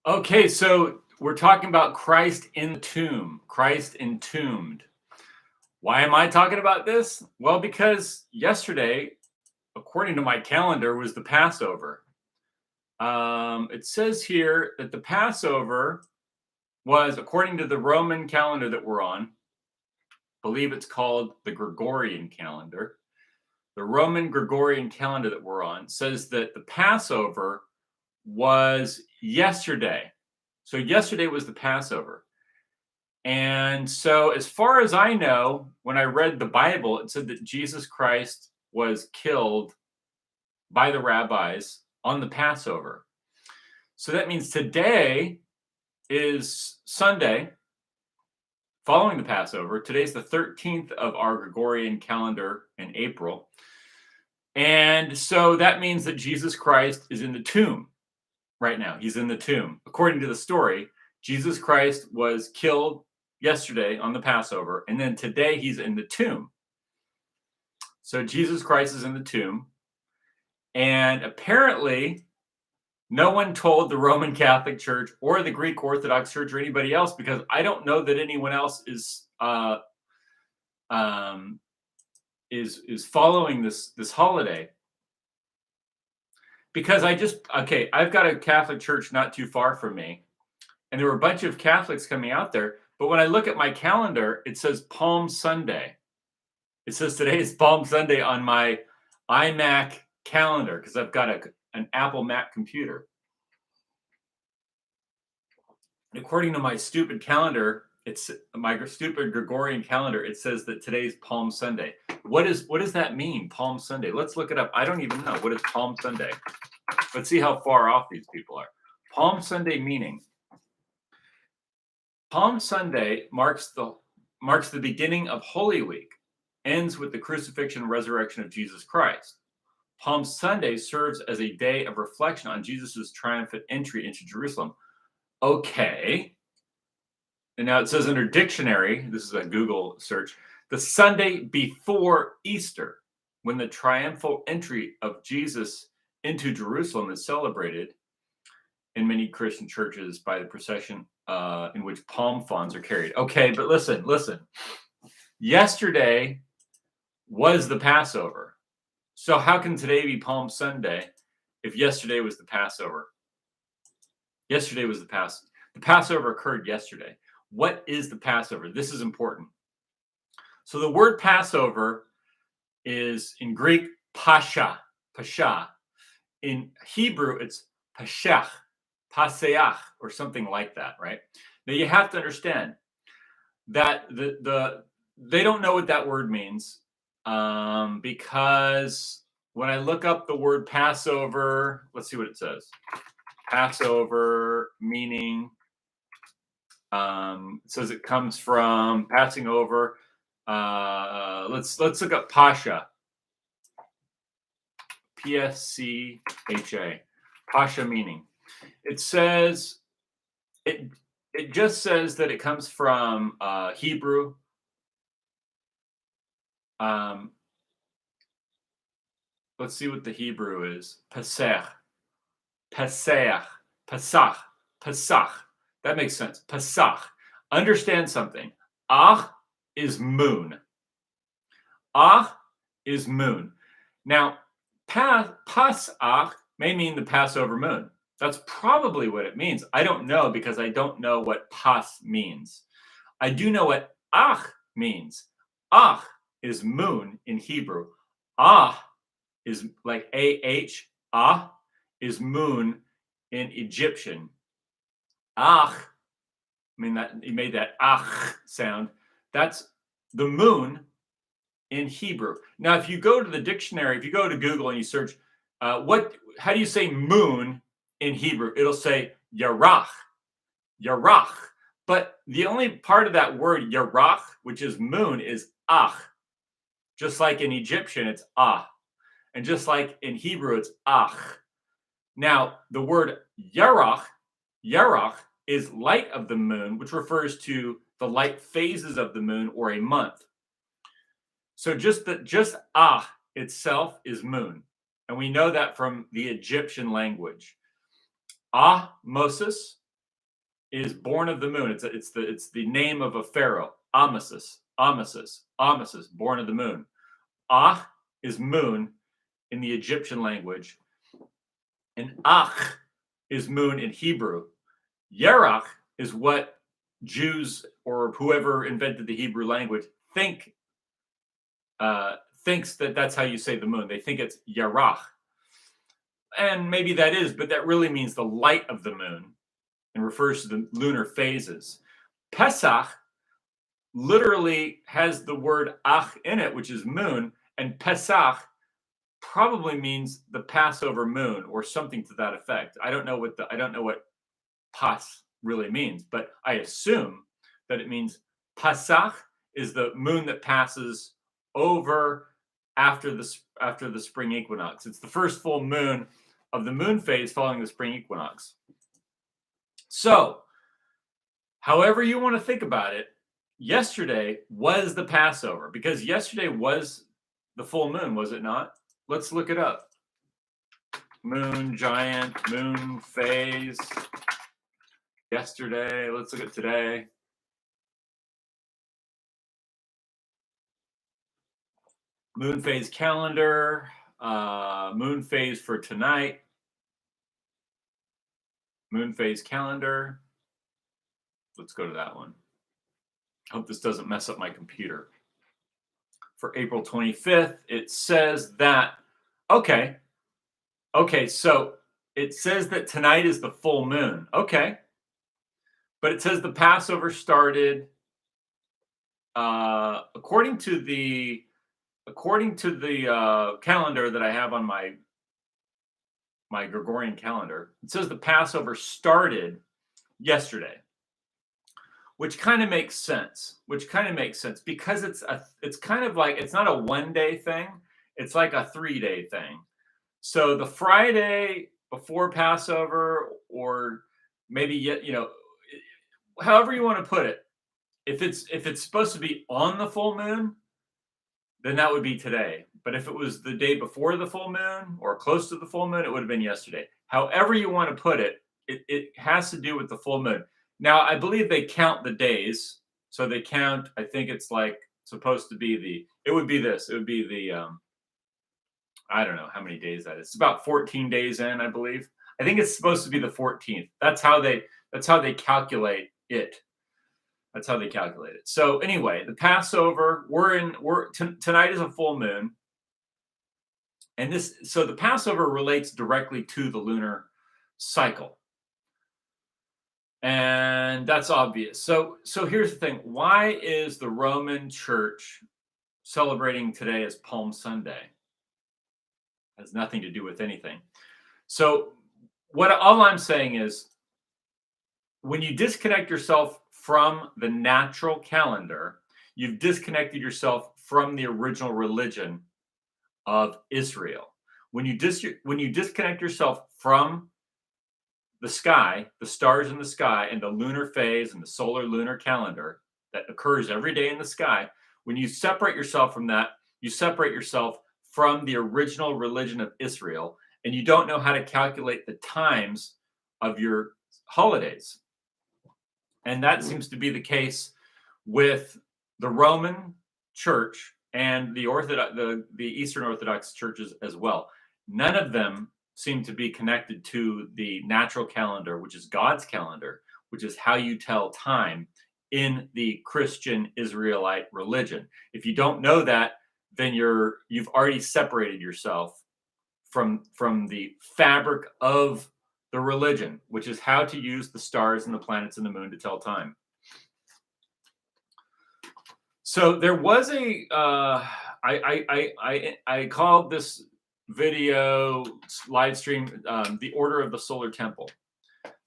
Okay, so we're talking about Christ in the tomb, Christ entombed. Why am I talking about this? Well, because yesterday, according to my calendar, was the Passover. It says here that the Passover was, according to the Roman calendar that we're on, I believe it's called the Gregorian calendar. The Roman Gregorian calendar that we're on says that the Passover was yesterday. So yesterday was the Passover. And so, as far as I know, when I read the Bible, it said that Jesus Christ was killed by the rabbis on the Passover. So that means today is Sunday following the Passover. Today's the 13th of our Gregorian calendar in April. And so that means that Jesus Christ is in the tomb right now. He's in the tomb. According to the story, Jesus Christ was killed yesterday on the Passover, and then today he's in the tomb. So Jesus Christ is in the tomb, and apparently no one told the Roman Catholic Church or the Greek Orthodox Church or anybody else, because I don't know that anyone else is following this holiday. Because I've got a Catholic church not too far from me, and there were a bunch of Catholics coming out there. But when I look at my calendar, it says Palm Sunday. It says today is Palm Sunday on my iMac calendar because I've got an Apple Mac computer. And according to my stupid calendar, it's my stupid Gregorian calendar. It says that today's Palm Sunday. What does that mean, Palm Sunday? Let's look it up. I don't even know. What is Palm Sunday? Let's see how far off these people are. Palm Sunday meaning. Palm Sunday marks the beginning of Holy Week, ends with the crucifixion and resurrection of Jesus Christ. Palm Sunday serves as a day of reflection on Jesus' triumphant entry into Jerusalem. Okay. And now it says under dictionary, this is a Google search, the Sunday before Easter, when the triumphal entry of Jesus into Jerusalem is celebrated in many Christian churches by the procession in which palm fronds are carried. Okay, but listen. Yesterday was the Passover. So how can today be Palm Sunday if yesterday was the Passover? Yesterday was the Passover. The Passover occurred yesterday. What is the Passover? This is important. So the word Passover is in Greek pasha. In Hebrew, it's Paseach, or something like that, right? Now you have to understand that they don't know what that word means because when I look up the word Passover, let's see what it says. Passover meaning, it says it comes from passing over. Let's look up Pasha. P-S-C-H-A. Pasha meaning. It says it just says that it comes from Hebrew. Let's see what the Hebrew is. Pesach. That makes sense. Pesach. Understand something. Ah is moon. Ah is moon. Now, Pasach may mean the Passover moon. That's probably what it means. I don't know because I don't know what Pas means. I do know what Ach means. Ach is moon in Hebrew. Ah is like A-H. Ah is moon in Egyptian. Ach, I mean that he made that ach sound. That's the moon in Hebrew. Now, if you go to the dictionary, if you go to Google and you search, how do you say moon in Hebrew? It'll say yarach. But the only part of that word yarach, which is moon, is ach. Just like in Egyptian, it's ah. And just like in Hebrew, it's ach. Now, the word yarach is light of the moon, which refers to the light phases of the moon or a month. So just ah itself is moon. And we know that from the Egyptian language. Ah, Moses is born of the moon. It's the name of a pharaoh. Amasis, Amasis, Amasis, born of the moon. Ah is moon in the Egyptian language, and Ach is moon in Hebrew. Yerach is what Jews or whoever invented the Hebrew language thinks that that's how you say the moon. They think it's Yerach, and maybe that is, but that really means the light of the moon and refers to the lunar phases. Pesach literally has the word Ach in it, which is moon, and Pesach probably means the Passover moon or something to that effect. I don't know what Pas really means, but I assume that it means Pasach is the moon that passes over after the spring equinox. It's the first full moon of the moon phase following the spring equinox. So, however you want to think about it, yesterday was the Passover, because yesterday was the full moon, was it not? Let's look it up. Moon giant, moon phase. Yesterday, let's look at today. Moon phase calendar, moon phase for tonight. Moon phase calendar. Let's go to that one. Hope this doesn't mess up my computer. For April 25th, it says that, okay, so it says that tonight is the full moon. Okay. But it says the Passover started, according to the calendar that I have on my Gregorian calendar. It says the Passover started yesterday, which kind of makes sense. Because it's kind of like, it's not a 1-day thing. It's like a 3-day thing. So the Friday before Passover, or maybe however you want to put it, if it's supposed to be on the full moon, then that would be today. But if it was the day before the full moon or close to the full moon, it would have been yesterday. However you want to put it, it has to do with the full moon. Now, I believe they count the days. So they count, I think it's like supposed to be it would be the, I don't know how many days that is. It's about 14 days in, I believe. I think it's supposed to be the 14th. That's how they calculate it. That's how they calculate it. So anyway, the Passover, tonight is a full moon. And so the Passover relates directly to the lunar cycle. And that's obvious. So here's the thing. Why is the Roman Church celebrating today as Palm Sunday? It has nothing to do with anything. So all I'm saying is, when you disconnect yourself from the natural calendar, you've disconnected yourself from the original religion of Israel. When you disconnect yourself from the sky, the stars in the sky, and the lunar phase and the solar lunar calendar that occurs every day in the sky, when you separate yourself from that, you separate yourself from the original religion of Israel, and you don't know how to calculate the times of your holidays. And that seems to be the case with the Roman Church and the Eastern Orthodox churches as well. None of them seem to be connected to the natural calendar, which is God's calendar, which is how you tell time in the Christian Israelite religion. If you don't know that, then you've already separated yourself from the fabric of the religion, which is how to use the stars and the planets and the moon to tell time. So there was I called this video live stream the Order of the Solar Temple,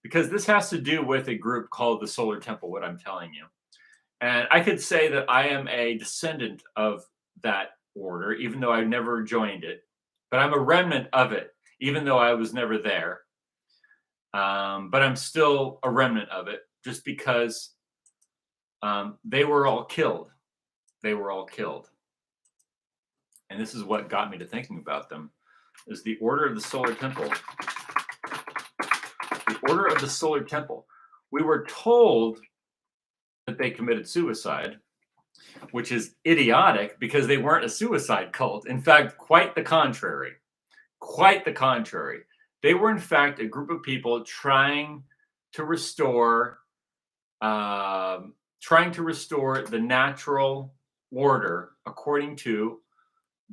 because this has to do with a group called the Solar Temple, what I'm telling you. And I could say that I am a descendant of that order, even though I never joined it, but I'm a remnant of it, even though I was never there. But I'm still a remnant of it, just because they were all killed. They were all killed. And this is what got me to thinking about them, is the Order of the Solar Temple. The Order of the Solar Temple. We were told that they committed suicide, which is idiotic because they weren't a suicide cult. In fact, quite the contrary. Quite the contrary. They were, in fact, a group of people trying to restore the natural order according to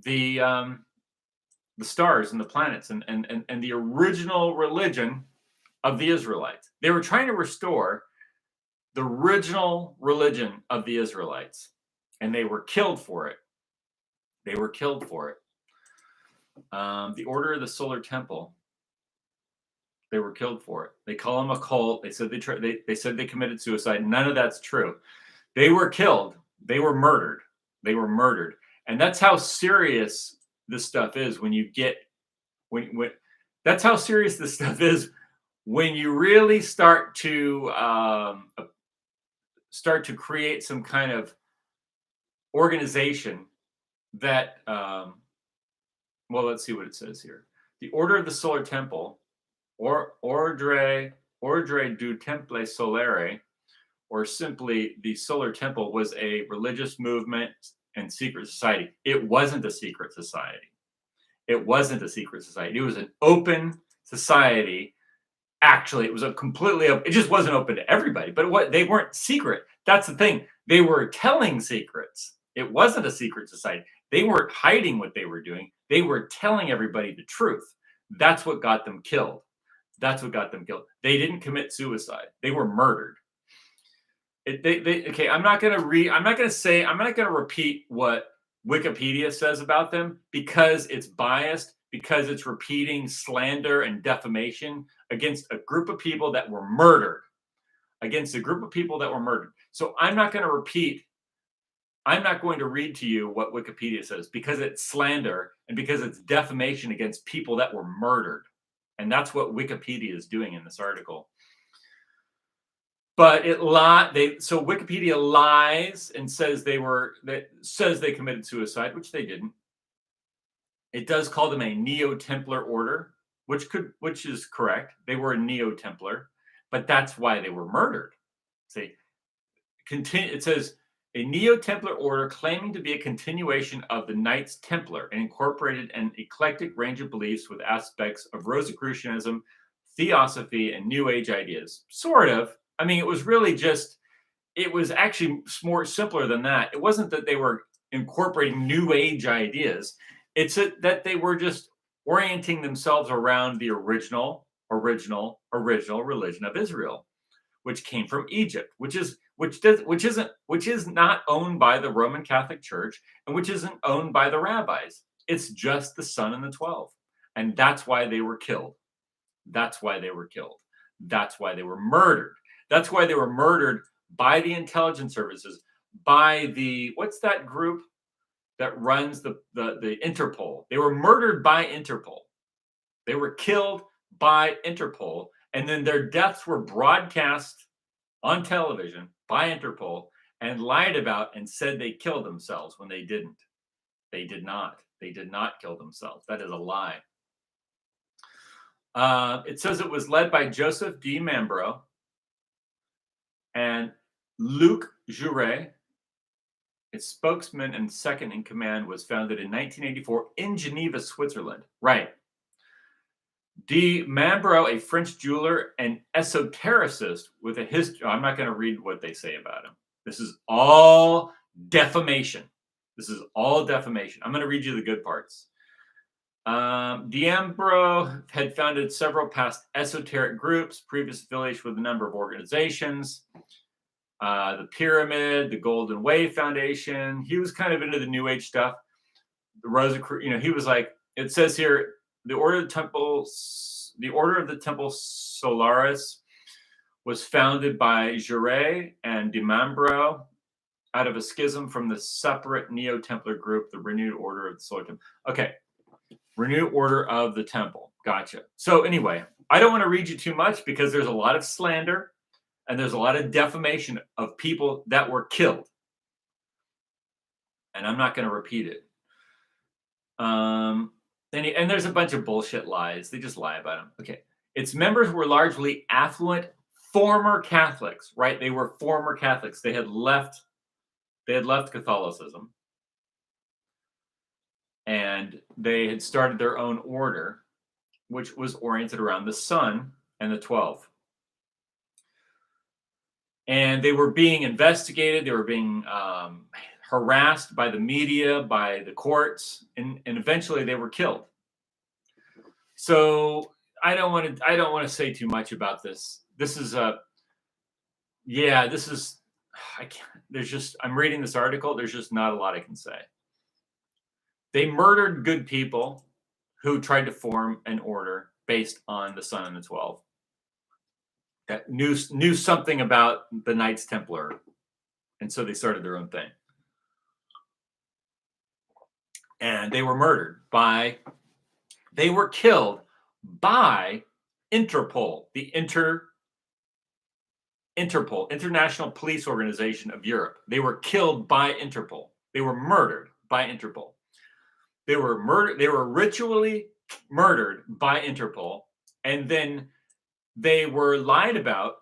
the stars and the planets and the original religion of the Israelites. They were trying to restore the original religion of the Israelites, and they were killed for it. They were killed for it. The Order of the Solar Temple. They were killed for it. They call them a cult. They said they said they committed suicide. None of that's true. They were killed. They were murdered. They were murdered. And that's how serious this stuff is when you get when that's how serious this stuff is when you really start to create some kind of organization that well, let's see what it says here. The Order of the Solar Temple, or Ordre du Temple Solare, or simply the Solar Temple, was a religious movement and secret society. It wasn't a secret society. It wasn't a secret society. It was an open society. Actually, it was a completely open. It just wasn't open to everybody. But they weren't secret. That's the thing. They were telling secrets. It wasn't a secret society. They weren't hiding what they were doing. They were telling everybody the truth. That's what got them killed. That's what got them killed. They didn't commit suicide. They were murdered. Okay, I'm not going to repeat what Wikipedia says about them because it's biased, because it's repeating slander and defamation against a group of people that were murdered. So I'm not going to read to you what Wikipedia says because it's slander and because it's defamation against people that were murdered. And that's what Wikipedia is doing in this article. But so Wikipedia lies and says they committed suicide, which they didn't. It does call them a Neo-Templar order, which is correct. They were a Neo-Templar, but that's why they were murdered. See, it says a Neo-Templar order claiming to be a continuation of the Knights Templar and incorporated an eclectic range of beliefs with aspects of Rosicrucianism, Theosophy, and New Age ideas. Sort of. I mean, it was actually more simpler than that. It wasn't that they were incorporating New Age ideas. It's that they were just orienting themselves around the original religion of Israel, which came from Egypt, which is not owned by the Roman Catholic Church and which isn't owned by the rabbis. It's just the Son and the 12. And that's why they were killed. That's why they were killed. That's why they were murdered. That's why they were murdered by the intelligence services, by what's that group that runs the Interpol? They were murdered by Interpol. They were killed by Interpol, and then their deaths were broadcast on television by Interpol and lied about and said they killed themselves when they didn't. They did not. They did not kill themselves. That is a lie. It says it was led by Joseph D. Mambro and Luc Jouret. Its spokesman and second in command was founded in 1984 in Geneva, Switzerland. Right. D. Mambro, a French jeweler and esotericist with a history. I'm not going to read what they say about him. This is all defamation. I'm going to read you the good parts. D'Ambro had founded several past esoteric groups, previous affiliation with a number of organizations, the Pyramid, the Golden Way Foundation. He was kind of into the New Age stuff. The Rosicrucian, he was like, it says here, the Order of the Temple Solaris was founded by Jouret and de Mambro out of a schism from the separate Neo-Templar group, the Renewed Order of the Solar Temple. Okay. Renewed Order of the Temple. Gotcha. So anyway, I don't want to read you too much because there's a lot of slander and there's a lot of defamation of people that were killed. And I'm not going to repeat it. And there's a bunch of bullshit lies. They just lie about them. Okay. Its members were largely affluent former Catholics, right? They were former Catholics. They had left Catholicism, and they had started their own order, which was oriented around the Sun and the 12. And they were being investigated. They were being harassed by the media, by the courts, and eventually they were killed. So I don't want to say too much about this. This is I can't, I'm reading this article. There's just not a lot I can say. They murdered good people who tried to form an order based on the Sun and the 12. That knew something about the Knights Templar, and so they started their own thing. And they were murdered they were killed by Interpol, the Interpol, International Police Organization of Europe. They were killed by Interpol. They were murdered by Interpol. They were ritually murdered by Interpol, and then they were lied about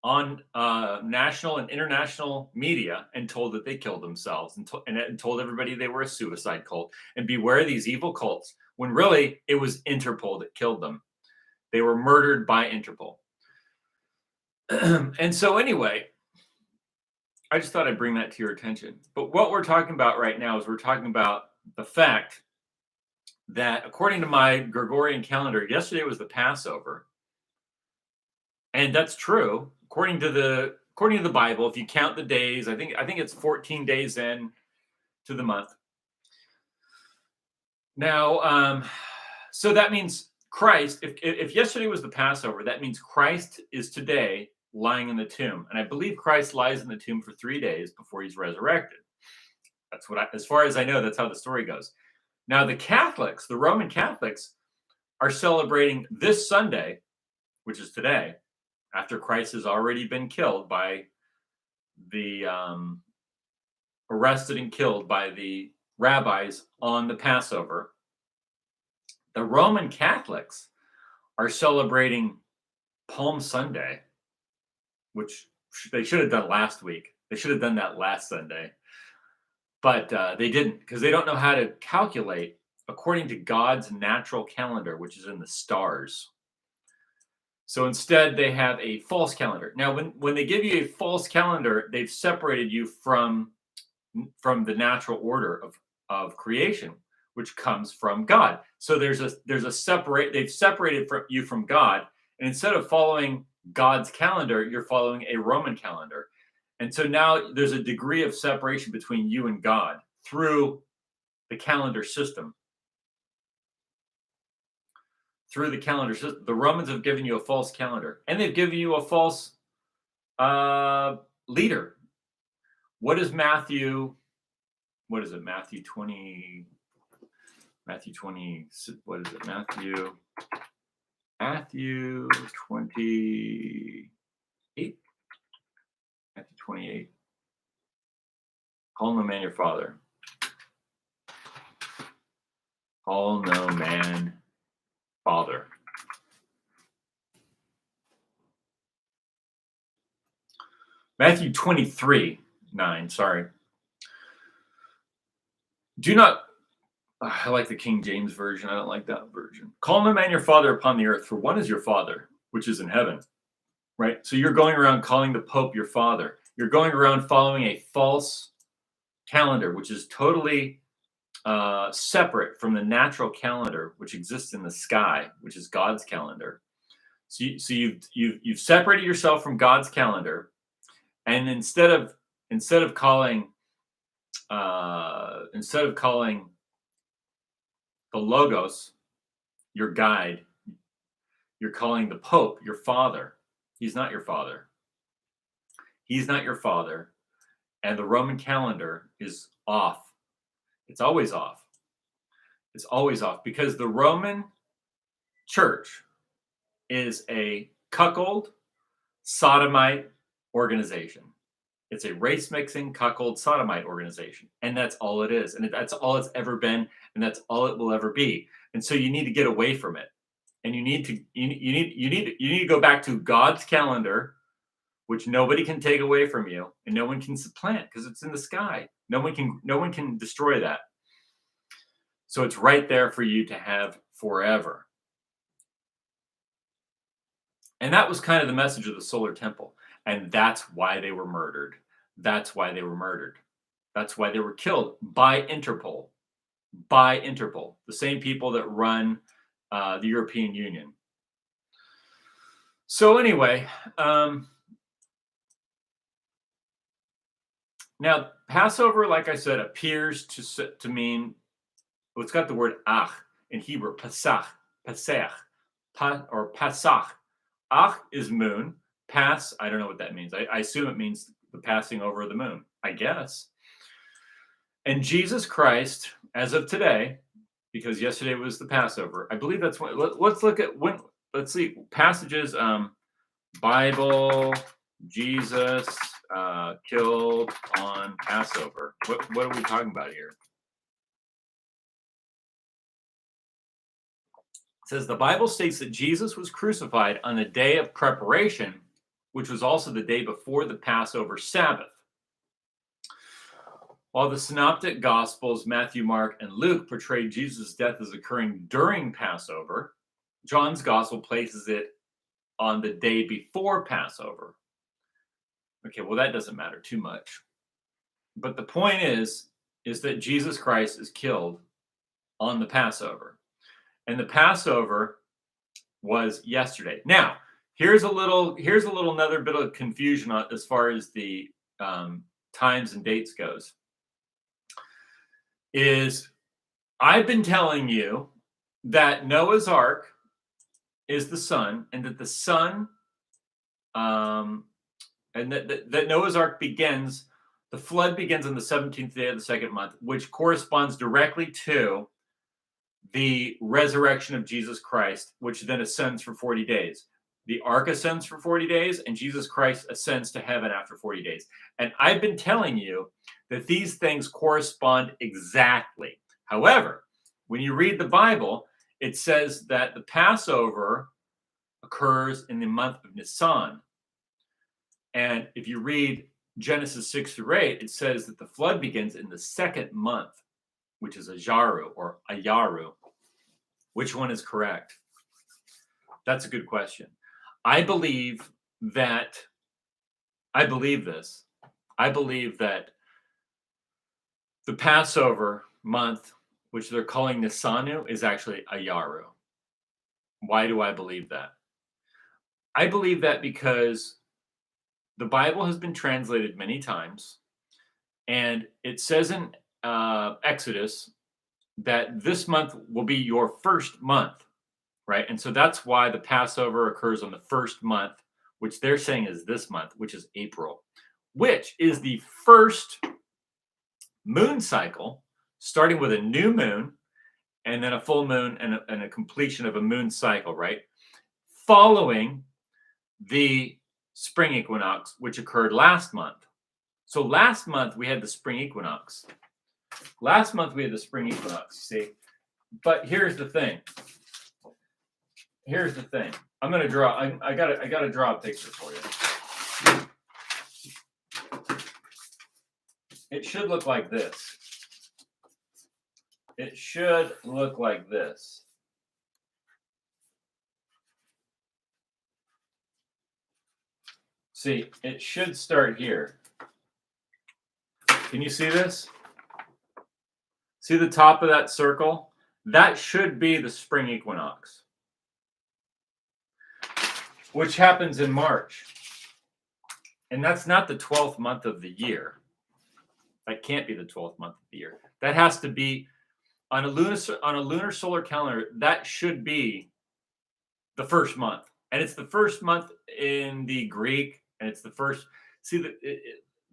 on national and international media and told that they killed themselves and told everybody they were a suicide cult. And beware these evil cults, when really it was Interpol that killed them. They were murdered by Interpol. And so anyway, I just thought I'd bring that to your attention. But what we're talking about right now is we're talking about the fact that according to my Gregorian calendar, yesterday was the Passover. And that's true. According to the Bible, if you count the days, I think it's 14 days in to the month. Now, so that means Christ, if yesterday was the Passover, that means Christ is today lying in the tomb. And I believe Christ lies in the tomb for 3 days before he's resurrected. That's as far as I know, that's how the story goes. Now, the Catholics, the Roman Catholics, are celebrating this Sunday, which is today, after Christ has already been killed by the arrested and killed by the rabbis on the Passover. The Roman Catholics are celebrating Palm Sunday, which they should have done last week. They should have done that last Sunday. But they didn't, because they don't know how to calculate according to God's natural calendar, which is in the stars. So instead, they have a false calendar. Now, when they give you a false calendar, they've separated you from the natural order of creation, which comes from God. So they've separated you from God, and instead of following God's calendar, you're following a Roman calendar. And so now there's a degree of separation between you and God through the calendar system. Through the calendar system. The Romans have given you a false calendar, and they've given you a false leader. What is Matthew? What is it? Matthew 20. Matthew 20. What is it? Matthew 28. Matthew 28. Call no man your father. Call no man father. Matthew 23:9. Sorry. Do not. I like the King James version. I don't like that version. Call no man your father upon the earth, for one is your Father, which is in heaven. Right? So you're going around calling the Pope your father. You're going around following a false calendar, which is totally separate from the natural calendar which exists in the sky, which is God's calendar. So you've separated yourself from God's calendar, and instead of calling the Logos your guide, you're calling the Pope your father. He's not your father. He's not your father. And the Roman calendar is off. It's always off. It's always off because the Roman Church is a cuckold, sodomite organization. It's a race-mixing, cuckold, sodomite organization. And that's all it is. And that's all it's ever been. And that's all it will ever be. And so you need to get away from it. and you need to go back to God's calendar, which nobody can take away from you, and no one can supplant because it's in the sky. No one can destroy that. So it's right there for you to have forever. And that was kind of the message of the solar temple. And that's why they were murdered. That's why they were murdered. That's why they were killed by Interpol. By Interpol, the same people that run the European Union. So anyway, now Passover, like I said, appears to mean, well, it's got the word ach in Hebrew, Pasach, or Pasach. Ach is moon. Pass, I don't know what that means. I assume it means the passing over of the moon, I guess. And Jesus Christ, as of today, because yesterday was the Passover, I believe that's when. Let's look at when. Let's see passages. Bible, Jesus killed on Passover. What are we talking about here? It says the Bible states that Jesus was crucified on the day of preparation, which was also the day before the Passover Sabbath. While the synoptic Gospels, Matthew, Mark, and Luke portray Jesus' death as occurring during Passover, John's Gospel places it on the day before Passover. Okay, well, that doesn't matter too much. But the point is that Jesus Christ is killed on the Passover. And the Passover was yesterday. Now, here's a little another bit of confusion as far as the times and dates goes. Is I've been telling you that Noah's Ark is the sun, and that the sun, and that Noah's Ark begins, the flood begins on the 17th day of the second month, which corresponds directly to the resurrection of Jesus Christ, which then ascends for 40 days. The ark ascends for 40 days, and Jesus Christ ascends to heaven after 40 days. And I've been telling you that these things correspond exactly. However, when you read the Bible, it says that the Passover occurs in the month of Nisan. And if you read Genesis 6-8, it says that the flood begins in the second month, which is Ajaru or Ayaru. Which one is correct? That's a good question. I believe this. I believe that the Passover month, which they're calling Nisanu, is actually Ayaru. Why do I believe that? I believe that because the Bible has been translated many times, and it says in Exodus that this month will be your first month, right? And so that's why the Passover occurs on the first month, which they're saying is this month, which is April, which is the first moon cycle, starting with a new moon and then a full moon and a completion of a moon cycle, right? Following the spring equinox, which occurred last month. So last month we had the spring equinox. See? But here's the thing. I'm going to draw. I got to draw a picture for you. It should look like this. See, it should start here. Can you see this? See the top of that circle? That should be the spring equinox, which happens in March. And that's not the 12th month of the year. That can't be the 12th month of the year. That has to be on a lunar solar calendar. That should be the first month, and it's the first month in the Greek, and it's the first. See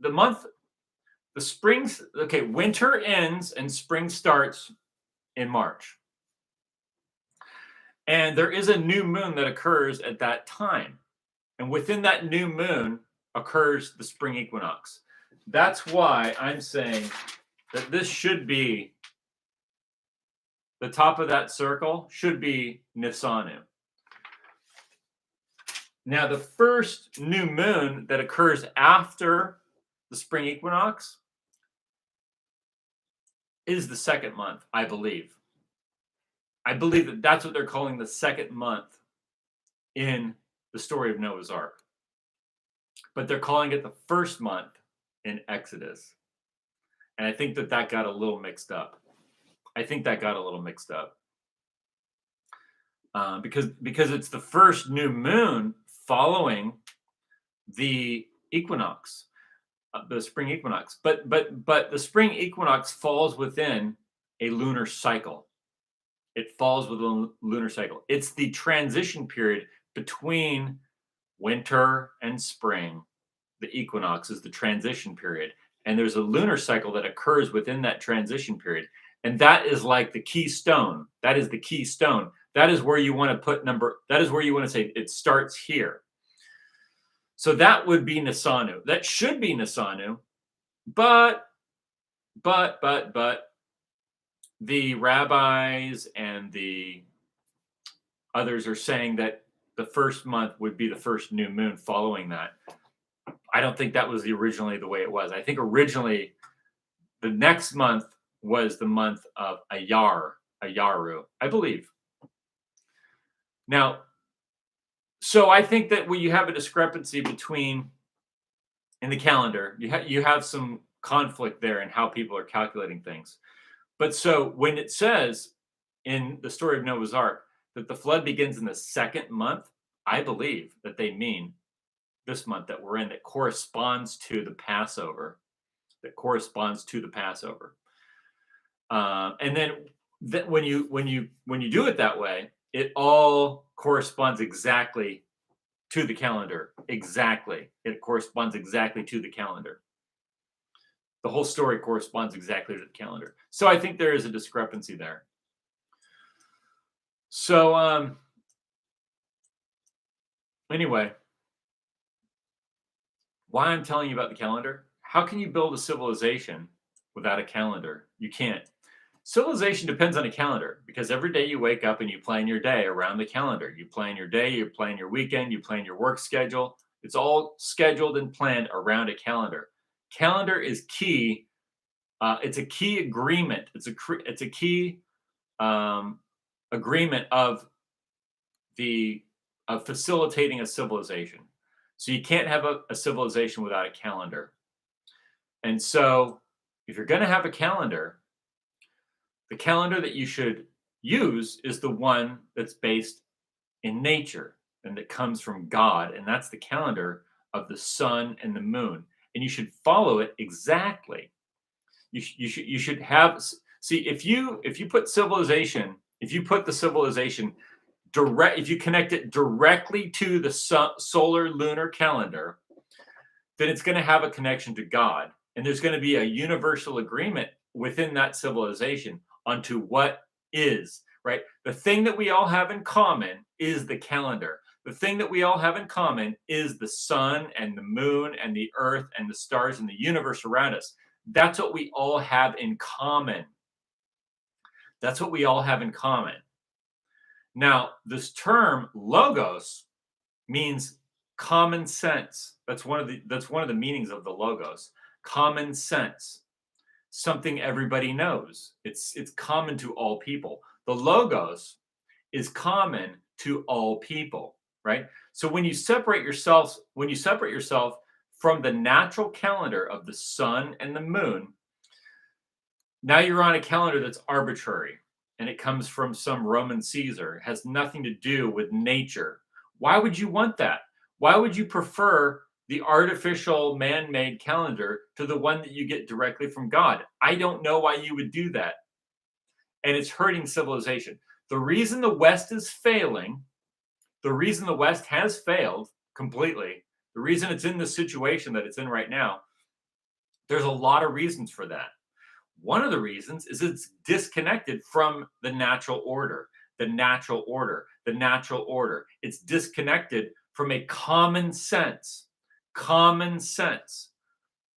the month, the springs. Okay, winter ends and spring starts in March, and there is a new moon that occurs at that time, and within that new moon occurs the spring equinox. That's why I'm saying that this should be the top of that circle should be Nisanu. Now, the first new moon that occurs after the spring equinox is the second month, I believe. I believe that that's what they're calling the second month in the story of Noah's Ark. But they're calling it the first month in Exodus. And I think that that got a little mixed up. Because it's the first new moon following the equinox, the spring equinox. But the spring equinox falls within a lunar cycle. It falls within a lunar cycle. It's the transition period between winter and spring. The equinox is the transition period, and there's a lunar cycle that occurs within that transition period, and that is like the keystone. That is the keystone. That is where you want to put that is where you want to say it starts here. So that would be Nisanu. That should be Nisanu, but the rabbis and the others are saying that the first month would be the first new moon following that. I don't think that was originally the way it was. I think originally the next month was the month of Ayaru, I believe. Now, so I think that when you have a discrepancy between in the calendar, you have some conflict there in how people are calculating things. But so when it says in the story of Noah's Ark that the flood begins in the second month, I believe that they mean this month that we're in that corresponds to the Passover. And then when you do it that way, it all corresponds exactly to the calendar. Exactly. It corresponds exactly to the calendar. The whole story corresponds exactly to the calendar. So I think there is a discrepancy there. So anyway, why I'm telling you about the calendar? How can you build a civilization without a calendar? You can't. Civilization depends on a calendar because every day you wake up and you plan your day around the calendar. You plan your day, you plan your weekend, you plan your work schedule. It's all scheduled and planned around a calendar. Calendar is key. It's a key agreement. It's a key agreement of facilitating a civilization. So you can't have a civilization without a calendar. And so if you're going to have a calendar, the calendar that you should use is the one that's based in nature and that comes from God. And that's the calendar of the sun and the moon. And you should follow it exactly. You should have, see, if you put civilization, if you put the civilization if you connect it directly to the solar lunar calendar, then it's going to have a connection to God. And there's going to be a universal agreement within that civilization onto what is, right? The thing that we all have in common is the calendar. The thing that we all have in common is the sun and the moon and the earth and the stars and the universe around us. That's what we all have in common. That's what we all have in common. Now, this term logos means common sense. That's one of the meanings of the logos. Common sense. Something everybody knows. It's common to all people. The logos is common to all people, right? So when you separate yourself from the natural calendar of the sun and the moon, now you're on a calendar that's arbitrary and it comes from some Roman Caesar. It has nothing to do with nature. Why would you want that? Why would you prefer the artificial man-made calendar to the one that you get directly from God? I don't know why you would do that. And it's hurting civilization. The reason the West is failing, the reason the West has failed completely, the reason it's in the situation that it's in right now, there's a lot of reasons for that. One of the reasons is it's disconnected from the natural order. It's disconnected from a common sense,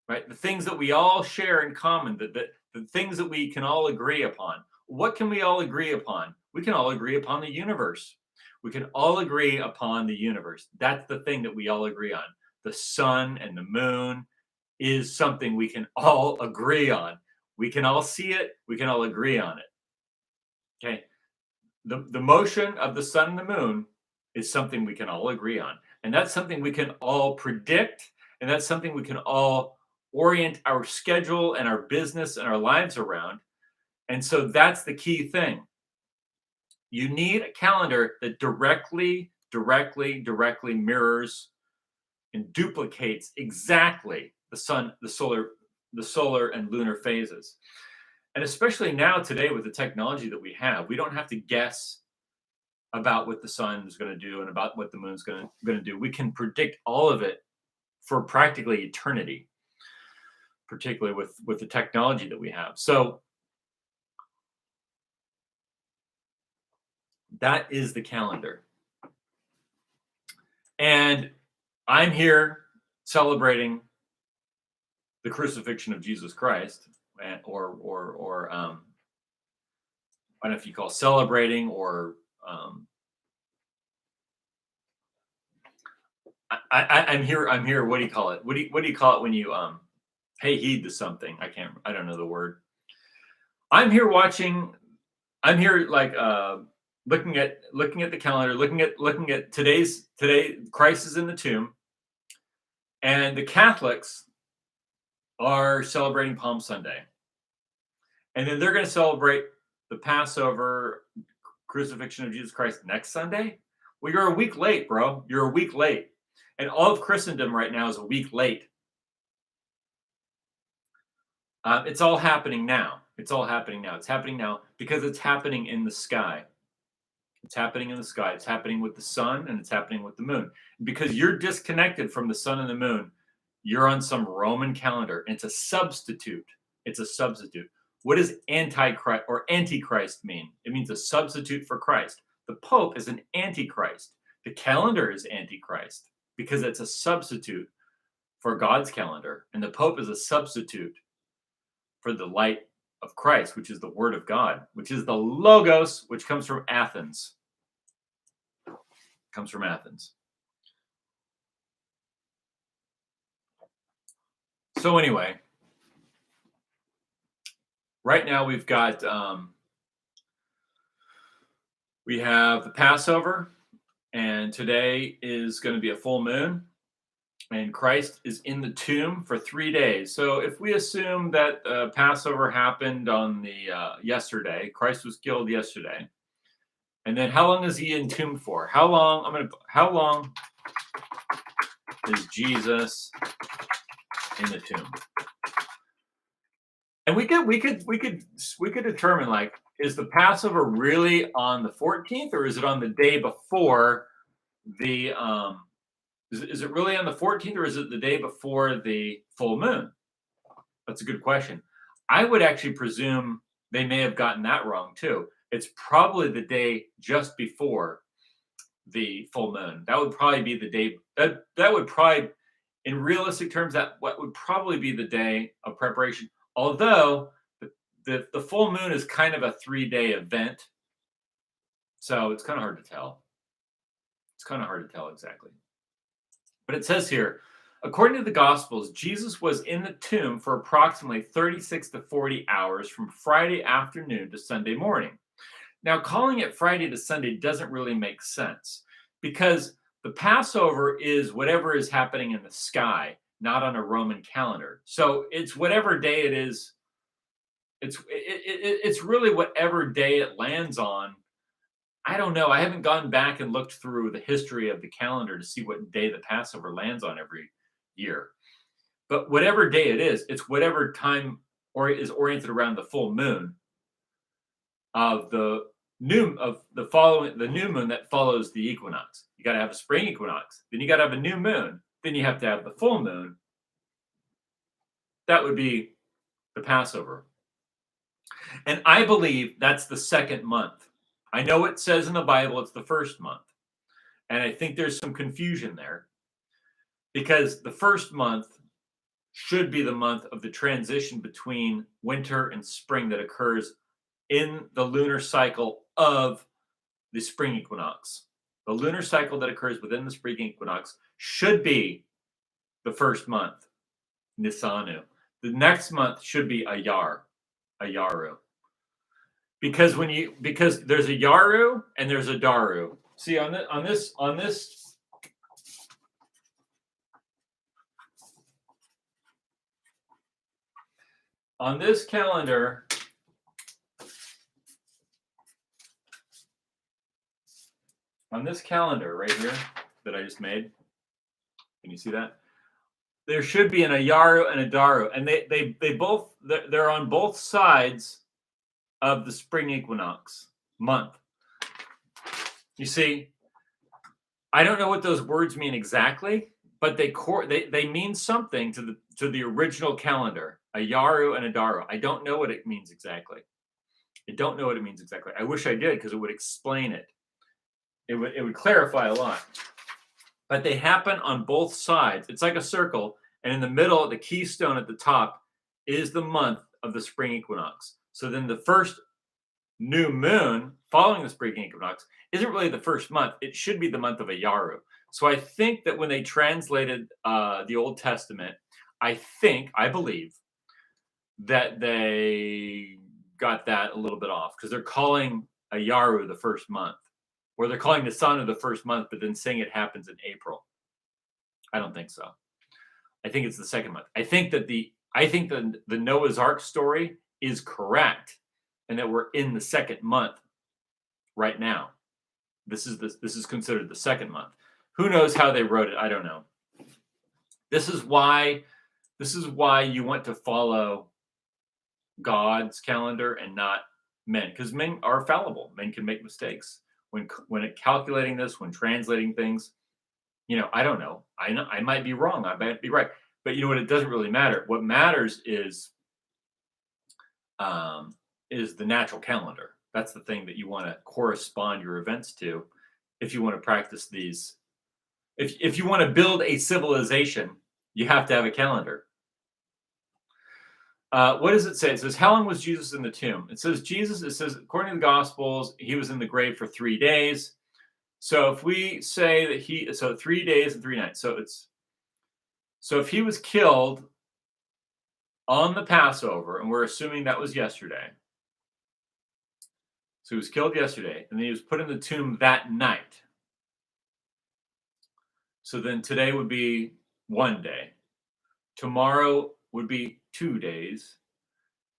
right? The things that we all share in common, the things that we can all agree upon. What can we all agree upon? We can all agree upon the universe. We can all agree upon the universe. That's the thing that we all agree on. The sun and the moon is something we can all agree on. We can all see it. We can all agree on it. Okay. The motion of the sun and the moon is something we can all agree on. And that's something we can all predict. And that's something we can all orient our schedule and our business and our lives around. And so that's the key thing. You need a calendar that directly mirrors and duplicates exactly the sun, the solar and lunar phases. And especially now today with the technology that we have, we don't have to guess about what the sun is going to do and about what the moon's going to do. We can predict all of it for practically eternity, particularly with the technology that we have. So that is the calendar. And I'm here celebrating the crucifixion of Jesus Christ, or I don't know if you call celebrating or I'm here. I'm here. What do you call it? What do you call it when you pay heed to something? I don't know the word. I'm here watching. I'm here like looking at the calendar, looking at today. Christ is in the tomb, and the Catholics are celebrating Palm Sunday, and then they're going to celebrate the Passover crucifixion of Jesus Christ next Sunday. Well, you're a week late, bro. You're a week late. And all of Christendom right now is a week late. It's all happening now. It's all happening now. It's happening now because it's happening in the sky. It's happening in the sky. It's happening with the sun and it's happening with the moon. Because you're disconnected from the sun and the moon, you're on some Roman calendar. And it's a substitute. It's a substitute. What does antichrist or antichrist mean? It means a substitute for Christ. The Pope is an antichrist. The calendar is antichrist because it's a substitute for God's calendar. And the Pope is a substitute for the light of Christ, which is the Word of God, which is the Logos, which comes from Athens. Comes from Athens. So anyway, right now we've got we have the Passover, and today is going to be a full moon, and Christ is in the tomb for 3 days. So if we assume that Passover happened on the yesterday, Christ was killed yesterday, and then how long is he entombed for? How long is Jesus in the tomb? And we could determine, like, is the Passover really on the 14th or is it on the day before the is it really on the 14th or is it the day before the full moon? That's a good question. I would actually presume they may have gotten that wrong too. It's probably the day just before the full moon. That would probably be the day that would probably, in realistic terms, that what would probably be the day of preparation. Although the full moon is kind of a 3-day event. So it's kind of hard to tell. It's kind of hard to tell exactly. But it says here, according to the Gospels, Jesus was in the tomb for approximately 36 to 40 hours from Friday afternoon to Sunday morning. Now, calling it Friday to Sunday doesn't really make sense because the Passover is whatever is happening in the sky, not on a Roman calendar. So it's whatever day it is. It's really whatever day it lands on. I don't know. I haven't gone back and looked through the history of the calendar to see what day the Passover lands on every year. But whatever day it is, it's whatever time or is oriented around the full moon of the new moon that follows the equinox. You got to have a spring equinox, then you got to have a new moon, then you have to have the full moon. That would be the Passover. And I believe that's the second month. I know it says in the Bible it's the first month. And I think there's some confusion there because the first month should be the month of the transition between winter and spring that occurs in the lunar cycle of the spring equinox. The lunar cycle that occurs within the spring equinox should be the first month, Nisanu. The next month should be Ayaru. Because there's a Yaru and there's a Daru. See on this calendar, right here that I just made, can you see that? There should be an Ayaru and a Daru, and they're on both sides of the spring equinox month. You see, I don't know what those words mean exactly, but they mean something to the original calendar, a Yaru and a Daru. I don't know what it means exactly. I wish I did, because it would explain it. It would clarify a lot. But they happen on both sides. It's like a circle, and in the middle, the keystone at the top is the month of the spring equinox. So then the first new moon following the spring equinox isn't really the first month. It should be the month of Ayaru. So I think that when they translated the Old Testament, I believe that they got that a little bit off, because they're calling Ayaru the first month, or they're calling Nisanu the first month, but then saying it happens in April. I don't think so. I think it's the second month. I think the Noah's Ark story is correct, and that we're in the second month right now. This is considered the second month. Who knows how they wrote it? I don't know. This is why you want to follow God's calendar and not men, because men are fallible. Men can make mistakes when calculating this, when translating things. I don't know. I might be wrong. I might be right. But you know what? It doesn't really matter. What matters is the natural calendar. That's the thing that you want to correspond your events to, if you want to practice these. If you want to build a civilization, you have to have a calendar. What does it say? It says, how long was Jesus in the tomb? It says according to the Gospels, he was in the grave for 3 days. So if we say that 3 days and 3 nights. So if he was killed on the Passover, and we're assuming that was yesterday. So he was killed yesterday, and then he was put in the tomb that night. So then today would be 1 day. Tomorrow would be 2 days.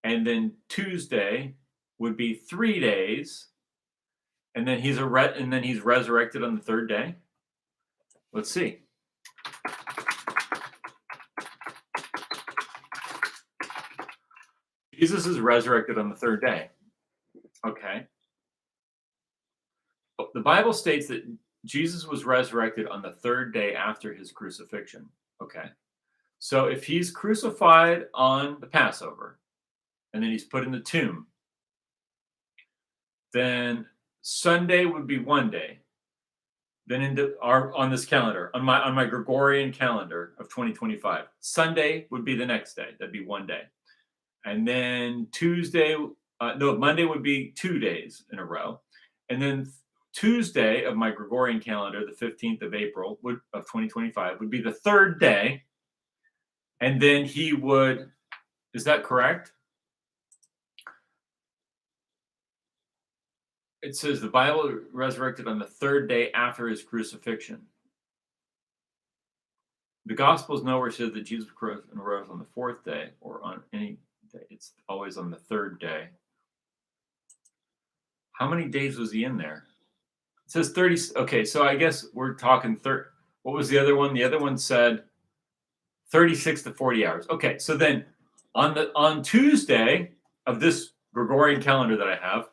And then Tuesday would be 3 days. And then he's resurrected on the third day. Let's see. Jesus is resurrected on the third day. Okay. The Bible states that Jesus was resurrected on the third day after his crucifixion. Okay. So if he's crucified on the Passover, and then he's put in the tomb, then Sunday would be 1 day. Then on this calendar, on my Gregorian calendar of 2025, Sunday would be the next day. That'd be 1 day. And then Monday would be 2 days in a row. And then Tuesday of my Gregorian calendar, the 15th of April of 2025, would be the third day. And then he would, is that correct? It says the Bible resurrected on the third day after his crucifixion. The Gospels nowhere says that Jesus rose on the fourth day or on any day. It's always on the third day. How many days was he in there? It says 30. Okay, so I guess we're talking what was the other one? The other one said 36 to 40 hours. Okay, so then on Tuesday of this Gregorian calendar that I have,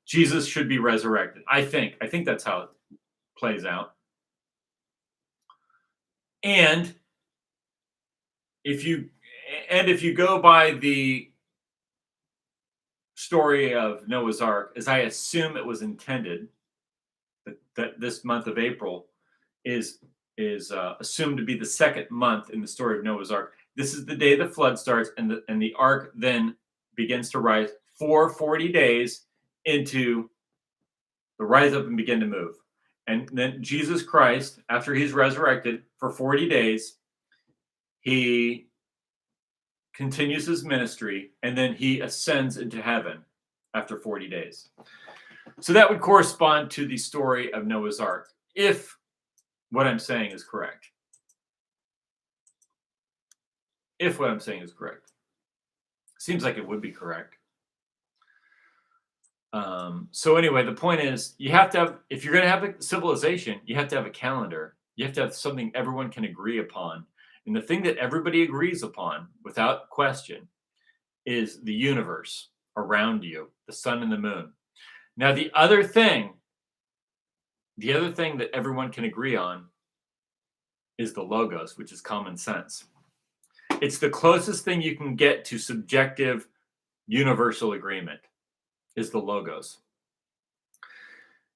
Jesus should be resurrected. I think that's how it plays out. And if you go by the story of Noah's Ark, as I assume it was intended, that this month of April is assumed to be the second month in the story of Noah's Ark. This is the day the flood starts, and the ark then begins to rise for 40 days into the rise up and begin to move. And then Jesus Christ, after he's resurrected for 40 days, he continues his ministry, and then he ascends into heaven after 40 days. So that would correspond to the story of Noah's Ark, if what I'm saying is correct. If what I'm saying is correct. Seems like it would be correct. So anyway, the point is, you have to have, if you're going to have a civilization, you have to have a calendar. You have to have something everyone can agree upon. And the thing that everybody agrees upon, without question, is the universe around you, the sun and the moon. Now, the other thing that everyone can agree on is the logos, which is common sense. It's the closest thing you can get to subjective universal agreement, is the logos.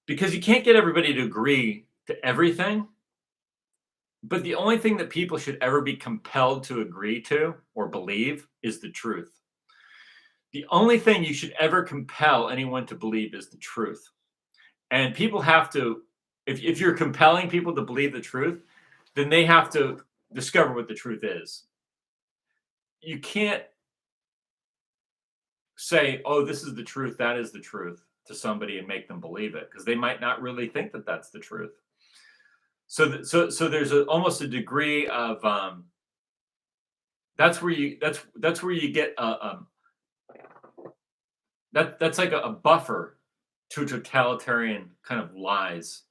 Because you can't get everybody to agree to everything, but the only thing that people should ever be compelled to agree to or believe is the truth. The only thing you should ever compel anyone to believe is the truth. And people have to, if you're compelling people to believe the truth, then they have to discover what the truth is. You can't say, oh, this is the truth, that is the truth, to somebody and make them believe it, because they might not really think that that's the truth. So there's almost a degree of that's where you get that's like a buffer to totalitarian kind of lies,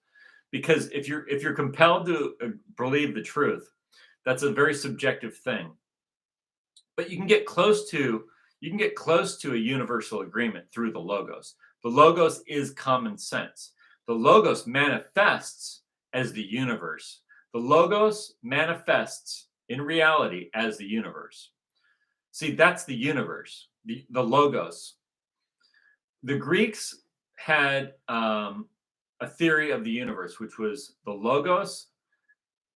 because if you're compelled to believe the truth, that's a very subjective thing. But you can get close to a universal agreement through the logos. The logos is common sense. The logos manifests as the universe. The logos manifests in reality as the universe. See, that's the universe, the logos. The Greeks had a theory of the universe, which was the logos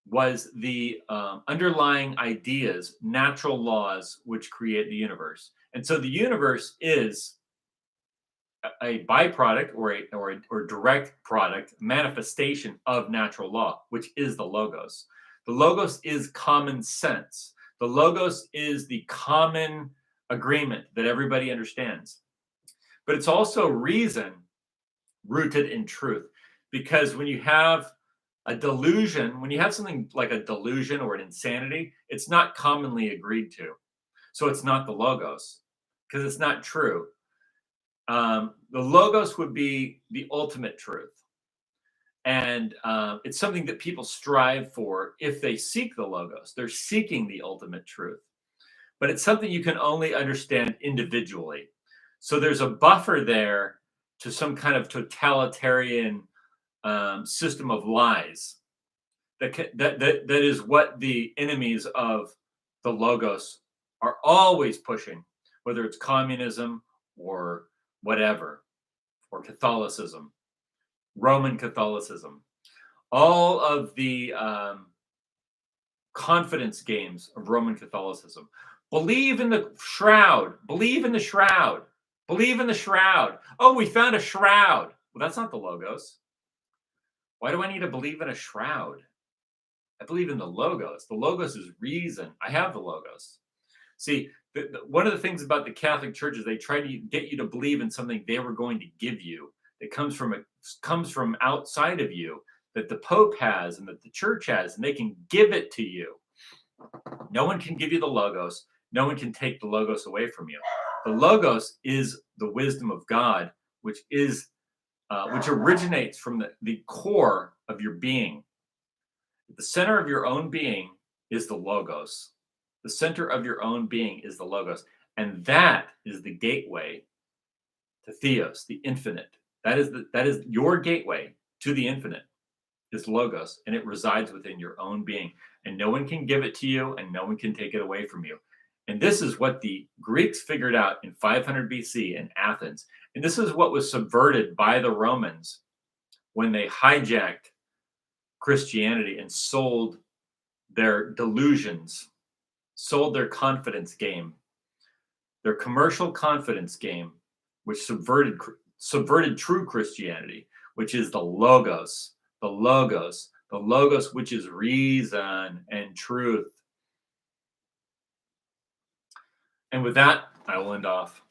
was the underlying ideas, natural laws, which create the universe. And so the universe is a byproduct or direct product, manifestation of natural law, which is the logos. The logos is common sense. The logos is the common agreement that everybody understands. But it's also reason rooted in truth. Because when you have a delusion, when you have something like a delusion or an insanity, it's not commonly agreed to. So it's not the logos, because it's not true. The logos would be the ultimate truth. And it's something that people strive for if they seek the logos. They're seeking the ultimate truth. But it's something you can only understand individually. So there's a buffer there to some kind of totalitarian system of lies that is what the enemies of the logos are always pushing, whether it's communism or whatever, or Catholicism, Roman Catholicism, all of the confidence games of Roman Catholicism. Believe in the shroud. Believe in the shroud. Believe in the shroud. Oh, we found a shroud. Well, that's not the logos. Why do I need to believe in a shroud? I believe in the logos. The logos is reason. I have the logos. See, one of the things about the Catholic Church is they try to get you to believe in something they were going to give you that comes from outside of you, that the Pope has and that the Church has, and they can give it to you. No one can give you the logos. No one can take the logos away from you. The logos is the wisdom of God, which originates from the core of your being. At the center of your own being is the logos. The center of your own being is the logos. And that is the gateway to Theos, the infinite. That is your gateway to the infinite, is logos, and it resides within your own being. And no one can give it to you, and no one can take it away from you. And this is what the Greeks figured out in 500 BC in Athens. And this is what was subverted by the Romans when they hijacked Christianity and sold their delusions, sold their confidence game, their commercial confidence game, which subverted true Christianity, which is the logos the Logos, which is reason and truth. And with that, I will end off.